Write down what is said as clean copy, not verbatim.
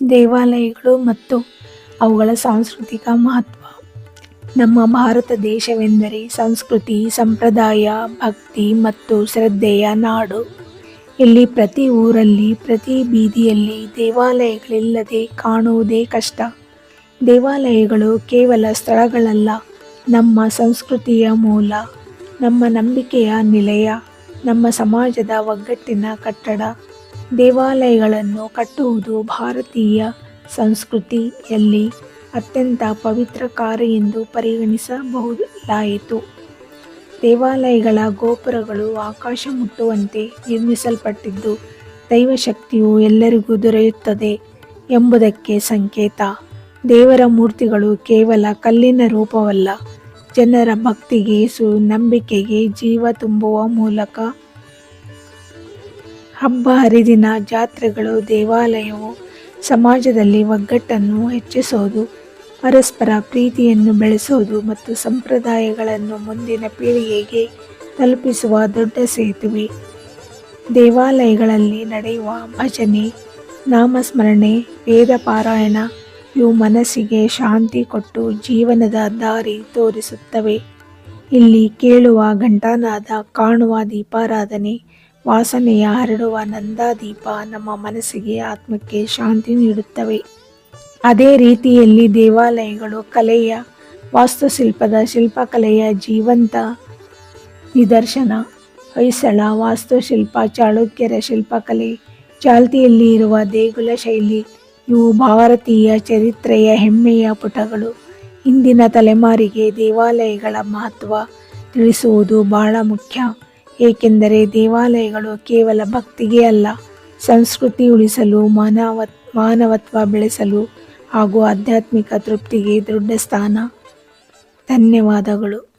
ದೇವಾಲಯಗಳು ಮತ್ತು ಅವುಗಳ ಸಾಂಸ್ಕೃತಿಕ ಮಹತ್ವ. ನಮ್ಮ ಭಾರತ ದೇಶವೆಂದರೆ ಸಂಸ್ಕೃತಿ, ಸಂಪ್ರದಾಯ, ಭಕ್ತಿ ಮತ್ತು ಶ್ರದ್ಧೆಯ ನಾಡು. ಇಲ್ಲಿ ಪ್ರತಿ ಊರಲ್ಲಿ, ಪ್ರತಿ ಬೀದಿಯಲ್ಲಿ ದೇವಾಲಯಗಳಿಲ್ಲದೆ ಕಾಣುವುದೇ ಕಷ್ಟ. ದೇವಾಲಯಗಳು ಕೇವಲ ಸ್ಥಳಗಳಲ್ಲ, ನಮ್ಮ ಸಂಸ್ಕೃತಿಯ ಮೂಲ, ನಮ್ಮ ನಂಬಿಕೆಯ ನಿಲಯ, ನಮ್ಮ ಸಮಾಜದ ಒಗ್ಗಟ್ಟಿನ ಕಟ್ಟಡ. ದೇವಾಲಯಗಳನ್ನು ಕಟ್ಟುವುದು ಭಾರತೀಯ ಸಂಸ್ಕೃತಿಯಲ್ಲಿ ಅತ್ಯಂತ ಪವಿತ್ರ ಕಾರ್ಯ ಎಂದು ಪರಿಗಣಿಸಬಹುದಾಯಿತು. ದೇವಾಲಯಗಳ ಗೋಪುರಗಳು ಆಕಾಶ ಮುಟ್ಟುವಂತೆ ನಿರ್ಮಿಸಲ್ಪಟ್ಟಿದ್ದು, ದೈವಶಕ್ತಿಯು ಎಲ್ಲರಿಗೂ ದೊರೆಯುತ್ತದೆ ಎಂಬುದಕ್ಕೆ ಸಂಕೇತ. ದೇವರ ಮೂರ್ತಿಗಳು ಕೇವಲ ಕಲ್ಲಿನ ರೂಪವಲ್ಲ, ಜನರ ಭಕ್ತಿಗೆ, ನಂಬಿಕೆಗೆ ಜೀವ ತುಂಬುವ ಮೂಲಕ. ಹಬ್ಬ ಹರಿದಿನ, ಜಾತ್ರೆಗಳು, ದೇವಾಲಯವು ಸಮಾಜದಲ್ಲಿ ಒಗ್ಗಟ್ಟನ್ನು ಹೆಚ್ಚಿಸೋದು, ಪರಸ್ಪರ ಪ್ರೀತಿಯನ್ನು ಬೆಳೆಸೋದು ಮತ್ತು ಸಂಪ್ರದಾಯಗಳನ್ನು ಮುಂದಿನ ಪೀಳಿಗೆಗೆ ತಲುಪಿಸುವ ದೊಡ್ಡ ಸೇತುವೆ. ದೇವಾಲಯಗಳಲ್ಲಿ ನಡೆಯುವ ಭಜನೆ, ನಾಮಸ್ಮರಣೆ, ವೇದ ಪಾರಾಯಣ ಇವು ಮನಸ್ಸಿಗೆ ಶಾಂತಿ ಕೊಟ್ಟು ಜೀವನದ ದಾರಿ ತೋರಿಸುತ್ತವೆ. ಇಲ್ಲಿ ಕೇಳುವ ಘಂಟಾನಾದ, ಕಾಣುವ ದೀಪಾರಾಧನೆ, ವಾಸನೆಯ ಹರಡುವ ನಂದಾದೀಪ ನಮ್ಮ ಮನಸ್ಸಿಗೆ, ಆತ್ಮಕ್ಕೆ ಶಾಂತಿ ನೀಡುತ್ತವೆ. ಅದೇ ರೀತಿಯಲ್ಲಿ ದೇವಾಲಯಗಳು ಕಲೆಯ, ವಾಸ್ತುಶಿಲ್ಪದ, ಶಿಲ್ಪಕಲೆಯ ಜೀವಂತ ನಿದರ್ಶನ. ಹೊಯ್ಸಳ ವಾಸ್ತುಶಿಲ್ಪ, ಚಾಳುಕ್ಯರ ಶಿಲ್ಪಕಲೆ, ಚಾಲ್ತಿಯಲ್ಲಿ ಇರುವ ದೇಗುಲ ಶೈಲಿ ಇವು ಭಾರತೀಯ ಚರಿತ್ರೆಯ ಹೆಮ್ಮೆಯ ಪುಟಗಳು. ಇಂದಿನ ತಲೆಮಾರಿಗೆ ದೇವಾಲಯಗಳ ಮಹತ್ವ ತಿಳಿಸುವುದು ಬಹಳ ಮುಖ್ಯ. ಏಕೆಂದರೆ ದೇವಾಲಯಗಳು ಕೇವಲ ಭಕ್ತಿಗೆ ಅಲ್ಲ, ಸಂಸ್ಕೃತಿ ಉಳಿಸಲು, ಮಾನವತ್ವ ಬೆಳೆಸಲು ಹಾಗೂ ಆಧ್ಯಾತ್ಮಿಕ ತೃಪ್ತಿಗೆ ದೊಡ್ಡ ಸ್ಥಾನ. ಧನ್ಯವಾದಗಳು.